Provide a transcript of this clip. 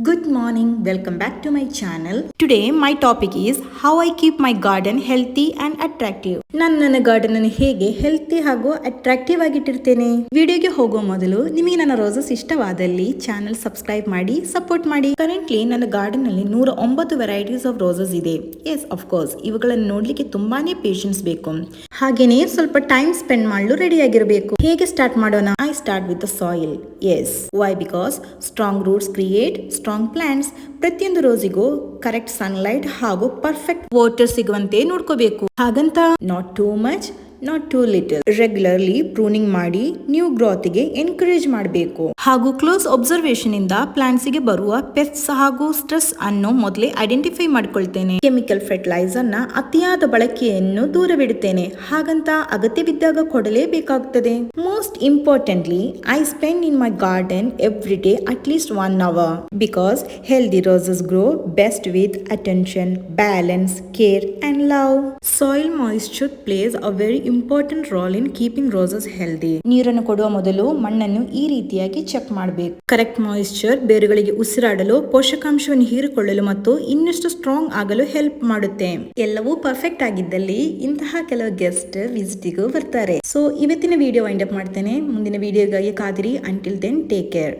Good morning, welcome back to my channel. Today my topic is how I keep my garden healthy and attractive. ನಾನು ನನ್ನ garden ಅನ್ನು ಹೇಗೆ healthy ಹಾಗೂ attractive ಆಗಿಟ್ಟಿರ್ತೇನೆ. ವಿಡಿಯೋಗೆ ಹೋಗೋ ಮೊದಲು ನಿಮಗೆ ನನ್ನ ರೋಸಸ್ ಇಷ್ಟವಾದಲ್ಲಿ ಚಾನೆಲ್ ಸಬ್ಸ್ಕ್ರೈಬ್ ಮಾಡಿ ಸಪೋರ್ಟ್ ಮಾಡಿ. ಕರೆಂಟ್ಲಿ ನನ್ನ ಗಾರ್ಡನ್ ನಲ್ಲಿ 109 ವೆರೈಟೀಸ್ ಆಫ್ ರೋಸಸ್ ಇದೆ. ಎಸ್ ಆಫ್ ಕೋರ್ಸ್ ಇವುಗಳನ್ನು ನೋಡ್ಲಿಕ್ಕೆ ತುಂಬಾನೇ ಪೇಷನ್ಸ್ ಬೇಕು. ಹಾಗೇನೆ ಸ್ವಲ್ಪ ಟೈಮ್ ಸ್ಪೆಂಡ್ ಮಾಡಲು ರೆಡಿ ಆಗಿರಬೇಕು. ಹೇಗೆ ಸ್ಟಾರ್ಟ್ ಮಾಡೋಣ? I start with the soil. Yes why because strong roots create strong plants. ಪ್ರತಿಯೊಂದು ರೋಸಿಗೂ ಕರೆಕ್ಟ್ ಸನ್ಲೈಟ್ ಹಾಗೂ ಪರ್ಫೆಕ್ಟ್ ವಾಟರ್ ಸಿಗುವಂತೆ ನೋಡ್ಕೋಬೇಕು. ಹಾಗಂತ not too much not too little. Regularly pruning ಮಾಡಿ ನ್ಯೂ ಗ್ರೋತ್ ಗೆ ಎನ್ಕರೇಜ್ ಮಾಡಬೇಕು. ಹಾಗೂ ಕ್ಲೋಸ್ ಅಬ್ಸರ್ವೇಷನ್ ಇಂದ ಪ್ಲಾಂಟ್ಸ್ ಗೆ ಬರುವ ಪೆಸ್ಟ್ಸ್ ಹಾಗೂ ಸ್ಟ್ರೆಸ್ ಅನ್ನು ಮೊದಲೇ ಐಡೆಂಟಿಫೈ ಮಾಡ್ಕೊಳ್ತೇನೆ. ಕೆಮಿಕಲ್ ಫರ್ಟಿಲೈಸರ್ ನ ಅತಿಯಾದ ಬಳಕೆಯನ್ನು ದೂರವಿಡುತ್ತೇನೆ. ಹಾಗಂತ ಅಗತ್ಯವಿದ್ದಾಗ ಕೊಡಲೇಬೇಕಾಗುತ್ತದೆ. Most importantly I spend in my garden every day at least 1 hour because healthy roses grow best with attention, balance, care and love. Soil moisture plays a very important role in keeping roses healthy. ನೀರನ್ನು ಕೊಡುವ ಮೊದಲು ಮಣ್ಣನ್ನು ಈ ರೀತಿಯಾಗಿ check ಮಾಡಬೇಕು. Correct moisture ಬೇರುಗಳಿಗೆ ಉಸಿರಾಡಲು, ಪೋಷಕಾಂಶವನ್ನು ಹೀರಿಕೊಳ್ಳಲು ಮತ್ತು ಇನ್ನಷ್ಟು ಸ್ಟ್ರಾಂಗ್ ಆಗಲು ಹೆಲ್ಪ್ ಮಾಡುತ್ತೆ. ಎಲ್ಲವೂ ಪರ್ಫೆಕ್ಟ್ ಆಗಿದ್ದಲ್ಲಿ ಇಂತಹ ಕೆಲವು ಗೆಸ್ಟ್ ವಿಸಿಟಿಗೂ ಬರ್ತಾರೆ. ಸೊ ಇವತ್ತಿನ ವಿಡಿಯೋ ವೈಂಡ್ ಅಪ್ ಮಾಡ್ತೇನೆ. ಮುಂದಿನ ವಿಡಿಯೋಗಾಗಿ ಕಾದಿರಿ. Until then take care.